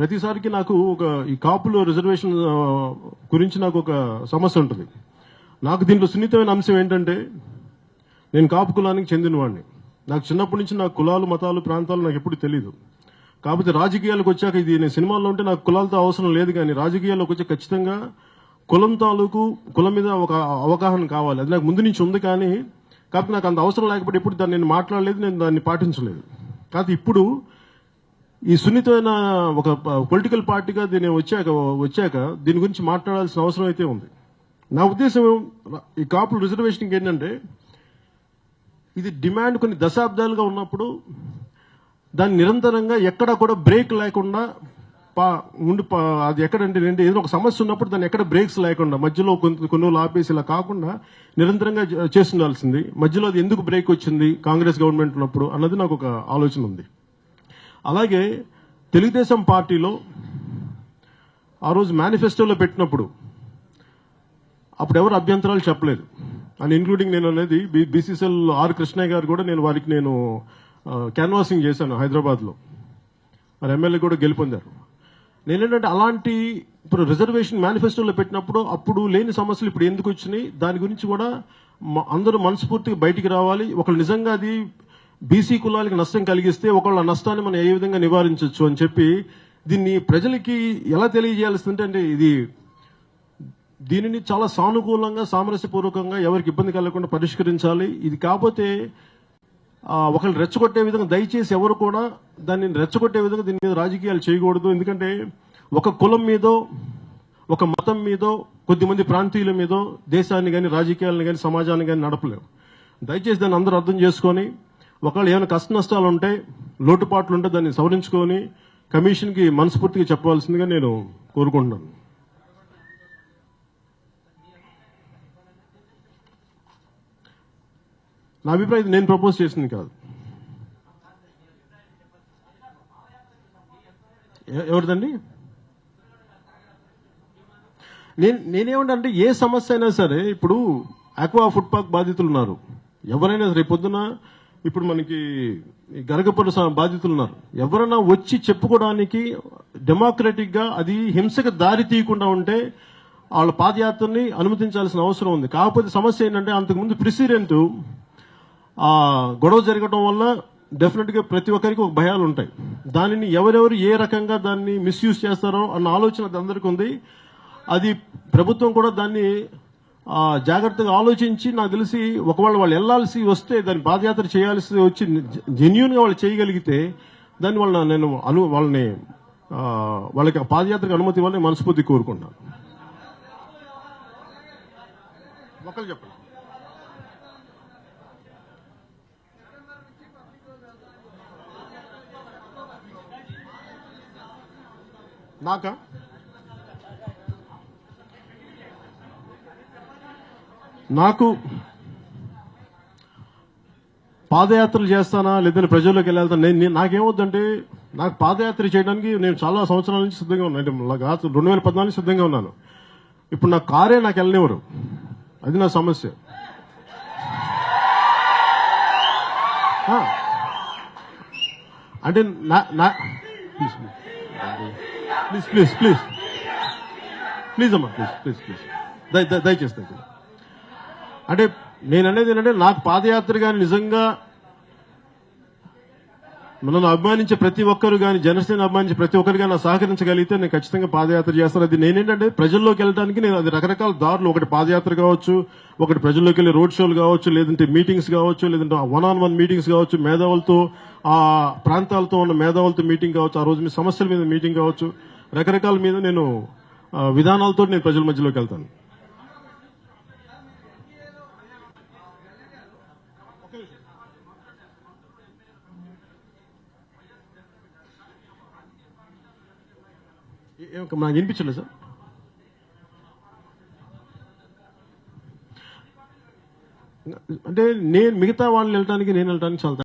ప్రతిసారికి నాకు ఈ కాపులు రిజర్వేషన్ గురించి నాకు ఒక సమస్య ఉంటుంది. నాకు దీంట్లో సున్నితమైన అంశం ఏంటంటే, నేను కాపు కులానికి చెందినవాడిని. నాకు చిన్నప్పటి నుంచి నాకు కులాలు, మతాలు, ప్రాంతాలు నాకు ఎప్పుడు తెలియదు. కాకపోతే రాజకీయాలకు వచ్చాక, ఇది నేను సినిమాల్లో ఉంటే నాకు కులాలతో అవసరం లేదు, కానీ రాజకీయాల్లోకి వచ్చి ఖచ్చితంగా కులం తాలూకు కులం మీద ఒక అవగాహన కావాలి. అది నాకు ముందు నుంచి ఉంది, కానీ కాకపోతే నాకు అంత అవసరం లేకపోతే ఇప్పుడు దాన్ని నేను మాట్లాడలేదు, నేను దాన్ని పాటించలేదు. కాకపోతే ఇప్పుడు ఈ సున్నితమైన ఒక పొలిటికల్ పార్టీగా దీన్ని వచ్చాక దీని గురించి మాట్లాడాల్సిన అవసరం అయితే ఉంది. నా ఉద్దేశం ఈ కాపుల రిజర్వేషన్కి ఏంటంటే, ఇది డిమాండ్ కొన్ని దశాబ్దాలుగా ఉన్నప్పుడు దాన్ని నిరంతరంగా ఎక్కడా కూడా బ్రేక్ లేకుండా అది ఎక్కడంటే ఏదైనా ఒక సమస్య ఉన్నప్పుడు దాన్ని ఎక్కడ బ్రేక్స్ లేకుండా మధ్యలో కొన్ని రోజులు ఆపేసి ఇలా కాకుండా నిరంతరంగా చేస్తుండాల్సింది. మధ్యలో అది ఎందుకు బ్రేక్ వచ్చింది కాంగ్రెస్ గవర్నమెంట్ ఉన్నప్పుడు అన్నది నాకు ఒక ఆలోచన ఉంది. అలాగే తెలుగుదేశం పార్టీలో ఆ రోజు మేనిఫెస్టోలో పెట్టినప్పుడు అప్పుడు ఎవరు అభ్యంతరాలు చెప్పలేదు, అండ్ ఇంక్లూడింగ్ నేను అనేది బీసీసీఎల్ ఆర్ కృష్ణయ్య గారు కూడా వారికి నేను క్యాన్వాసింగ్ చేశాను హైదరాబాద్లో. మరి ఎమ్మెల్యే కూడా గెలుపొందారు. నేనేంటంటే అలాంటి ఇప్పుడు రిజర్వేషన్ మేనిఫెస్టోలో పెట్టినప్పుడు అప్పుడు లేని సమస్యలు ఇప్పుడు ఎందుకు వచ్చినాయి, దాని గురించి కూడా అందరూ మనస్ఫూర్తిగా బయటికి రావాలి. ఒకళ్ళు నిజంగా అది బీసీ కులాలకు నష్టం కలిగిస్తే ఒకళ్ళ నష్టాన్ని మనం ఏ విధంగా నివారించవచ్చు అని చెప్పి దీన్ని ప్రజలకి ఎలా తెలియజేయాల్సిందంటే, అంటే దీనిని చాలా సానుకూలంగా సామరస్యపూర్వకంగా ఎవరికి ఇబ్బంది కలగకుండా పరిష్కరించాలి. ఇది కాకపోతే ఒకళ్ళు రెచ్చగొట్టే విధంగా దయచేసి ఎవరు కూడా దాన్ని రెచ్చగొట్టే విధంగా దీని మీద రాజకీయాలు చేయకూడదు. ఎందుకంటే ఒక కులం మీదో ఒక మతం మీదో కొద్దిమంది ప్రాంతీయుల మీదో దేశాన్ని కానీ రాజకీయాలను కానీ సమాజాన్ని కానీ నడపలేవు. దయచేసి దాన్ని అందరూ అర్థం చేసుకొని ఒకవేళ ఏమైనా కష్ట నష్టాలు ఉంటే లోటుపాట్లు ఉంటే దాన్ని సవరించుకొని కమిషన్కి మనస్ఫూర్తిగా చెప్పవలసిందిగా నేను కోరుకుంటున్నాను. నా అభిప్రాయం నేను ప్రపోజ్ చేసింది కాదు. ఎవరిదండి? నేనేమంటే ఏ సమస్య అయినా సరే, ఇప్పుడు ఆక్వా ఫుడ్ పార్క్ బాధితులు ఉన్నారు, ఎవరైనా రేపు పొద్దున ఇప్పుడు మనకి గరగపల్లి బాధితులు ఉన్నారు, ఎవరైనా వచ్చి చెప్పుకోవడానికి డెమోక్రటిక్ గా అది హింసకు దారి తీయకుండా ఉంటే వాళ్ళ పాదయాత్రని అనుమతించాల్సిన అవసరం ఉంది. కాకపోతే సమస్య ఏంటంటే అంతకుముందు ప్రెసిడెంట్ గొడవ జరగడం వల్ల డెఫినెట్ గా ప్రతి ఒక్కరికి ఒక భయాలు ఉంటాయి. దానిని ఎవరెవరు ఏ రకంగా దాన్ని మిస్యూజ్ చేస్తారో అన్న ఆలోచన అందరికీ ఉంది. అది ప్రభుత్వం కూడా దాన్ని జాగ్రత్తగా ఆలోచించి, నాకు తెలిసి ఒకవేళ వాళ్ళు వెళ్లాల్సి వస్తే దాన్ని పాదయాత్ర చేయాల్సి వచ్చి జెన్యూన్ గా వాళ్ళు చేయగలిగితే దాన్ని వాళ్ళకి పాదయాత్రకు అనుమతి ఇవ్వాలని మనస్ఫూర్తి కోరుకుంటున్నాను. ఒకరు చెప్పండి. నాకు పాదయాత్రలు చేస్తానా లేదంటే ప్రజల్లోకి వెళ్ళాల్తానా, నాకేమవుద్దంటే నాకు పాదయాత్ర చేయడానికి నేను చాలా సంవత్సరాల నుంచి సిద్ధంగా ఉన్నాను. 2014 సిద్ధంగా ఉన్నాను. ఇప్పుడు నా కారే నాకు వెళ్ళనివ్వరు, అది నా సమస్య. అంటే ప్లీజ్ అమ్మా, ప్లీజ్ దయచేసి. అంటే నేను అనేది ఏంటంటే, నాకు పాదయాత్ర కానీ నిజంగా నన్ను అభిమానించే ప్రతి ఒక్కరు కానీ, జనసేన అభిమానించే ప్రతి ఒక్కరు కానీ సహకరించగలిగితే నేను ఖచ్చితంగా పాదయాత్ర చేస్తాను. అది నేనేంటంటే ప్రజల్లోకి వెళ్ళడానికి నేను అది రకరకాల దారులు, ఒకటి పాదయాత్ర కావచ్చు, ఒకటి ప్రజల్లోకి వెళ్ళి రోడ్ షోలు కావచ్చు, లేదంటే మీటింగ్స్ కావచ్చు, లేదంటే 1-on-1 మీటింగ్స్ కావచ్చు, మేధావులతో ఆ ప్రాంతాలతో ఉన్న మేధావులతో మీటింగ్ కావచ్చు, ఆ రోజు మీ సమస్యల మీద మీటింగ్ కావచ్చు, రకరకాల మీద నేను విధానాలతో నేను ప్రజల మధ్యలోకి వెళ్తాను. నాకు వినిపించలేదు సార్. అంటే నేను మిగతా వాళ్ళు వెళ్ళడానికి నేను వెళ్ళడానికి చాలా